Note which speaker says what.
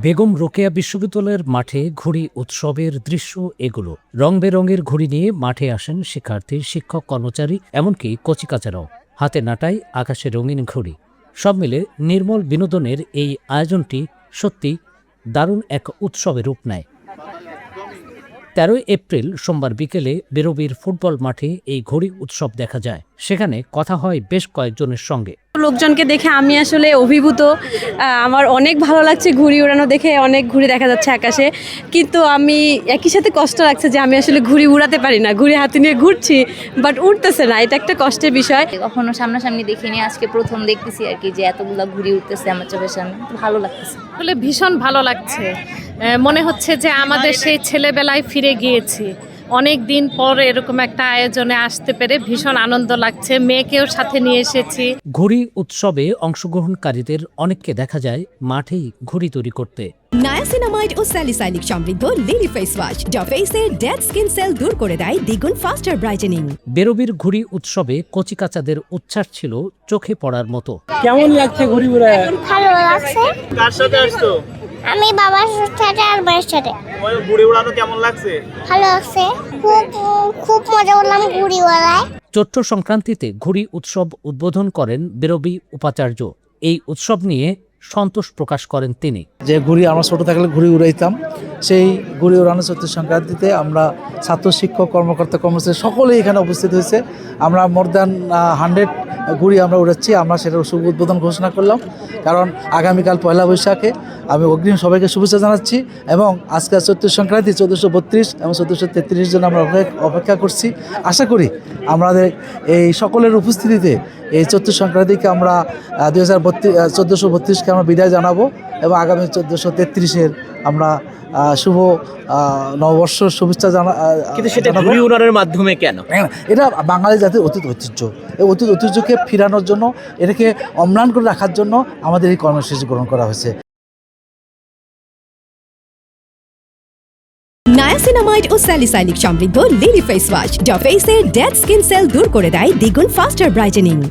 Speaker 1: বেগম রোকেয়া বিশ্ববিদ্যালয়ের মাঠে ঘুড়ি উৎসবের দৃশ্য এগুলো। রং বেরঙের ঘুড়ি নিয়ে মাঠে আসেন শিক্ষার্থী, শিক্ষক, কর্মচারী, এমনকি কচিকাচারাও। হাতে নাটায় আকাশে রঙিন ঘুড়ি। সব মিলে নির্মল বিনোদনের এই আয়োজনটি সত্যি দারুণ এক উৎসবের রূপ নেয়। ১৩ এপ্রিল সোমবার বিকেলে বেরোবির ফুটবল মাঠে এই ঘুড়ি উৎসব দেখা যায়। সেখানে কথা হয় বেশ কয়েকজনের সঙ্গে।
Speaker 2: লোকজনকে দেখে আমি আসলে অভিভূত। আমার অনেক ভালো লাগছে ঘুড়ি উড়ানো দেখে। অনেক ঘুড়ি দেখা যাচ্ছে আকাশে, কিন্তু আমি একই সাথে কষ্ট লাগছে যে আমি আসলে ঘুড়ি উড়াতে পারি না। ঘুড়ি হাতে নিয়ে ঘুরছি, বাট উঠতেছে না। এটা একটা কষ্টের বিষয়।
Speaker 3: কখনো সামনাসামনি দেখিনি, আজকে প্রথম দেখতেছি আর কি, যে এতগুলো ঘুড়ি উঠতেছে আমার চোখের সামনে। ভালো লাগতেছে,
Speaker 4: আসলে ভীষণ ভালো লাগছে। মনে হচ্ছে যে আমাদের সেই ছেলেবেলায় ফিরে গিয়েছি। অনেক দিন পর এরকম একটা আয়োজনে আসতে পেরে ভীষণ আনন্দ লাগছে। মেয়েকেও সাথে নিয়ে এসেছি।
Speaker 1: ঘুড়ি উৎসবে অংশগ্রহণকারীদের অনেককে দেখা যায় মাঠেই ঘুড়ি তৈরি করতে।
Speaker 5: নায়াসিনামাইড ও স্যালিসাইলিক সমৃদ্ধ লিলি ফেস ওয়াশ যা ফেসের ডেড স্কিন সেল দূর করে দেয় দ্বিগুণ ফাস্টার ব্রাইটেনিং।
Speaker 1: বেরোবির ঘুড়ি উৎসবে কচিকাচাদের উচ্ছ্বাস ছিল চোখে পড়ার মতো।
Speaker 6: কেমন লাগছে ঘুড়ি উড়ায়?
Speaker 7: ভালো লাগছে।
Speaker 6: কার সাথে আসছো?
Speaker 7: আমি বাবার সাথে আর মায়ের সাথে।
Speaker 6: তোমার ঘুড়ি উড়ানো কেমন লাগছে?
Speaker 7: ভালো লাগছে, খুব মজা করলাম ঘুড়ি উড়ায়।
Speaker 1: চৈত্র সংক্রান্তিতে ঘুড়ি উৎসব উদ্বোধন করেন বেরোবি উপাচার্য। এই উৎসব নিয়ে সন্তোষ প্রকাশ করেন তিনি।
Speaker 8: যে ঘুড়ি আমরা ছোটো থাকলে ঘুড়ি উড়াইতাম, সেই ঘুড়ি উড়ানো চৈত্র সংক্রান্তিতে আমরা ছাত্র, শিক্ষক, কর্মকর্তা, কর্মচারী সকলেই এখানে উপস্থিত হয়েছে। আমরা মোর দ্যান 100 ঘুড়ি আমরা উড়াচ্ছি। আমরা সেটার শুভ উদ্বোধন ঘোষণা করলাম, কারণ আগামীকাল পয়লা বৈশাখে আমি অগ্রিম সবাইকে শুভেচ্ছা জানাচ্ছি। এবং আজকে চৈত্র সংক্রান্তি 1432 এবং 1433 জন্য আমরা অপেক্ষা করছি। আশা করি আমাদের এই সকলের উপস্থিতিতে এই চৈত্র সংক্রান্তিকে আমরা 1432কে আমরা বিদায় জানাবো এবং আগামী 1433-এর আমরা শুভ নববর্ষ শুভেচ্ছা
Speaker 6: কিন্তু সেটা ঘুড়ি উড়ানোর মাধ্যমে কেন?
Speaker 8: এটা বাঙালি জাতির অতীত ঐতিহ্য। এই অতীত ঐতিহ্যকে ফিরানোর জন্য, এটাকে অম্লান করে রাখার জন্য আমাদের এই কর্মসূচি গ্রহণ করা হয়েছে।
Speaker 5: নায়াসিনামাইড ও স্যালিসাইলিক সমৃদ্ধ লিলি ফেস ওয়াশ যা ফেসের ডেড স্কিন সেল দূর করে দেয় দ্বিগুণ ফাস্টার ব্রাইটেনিং।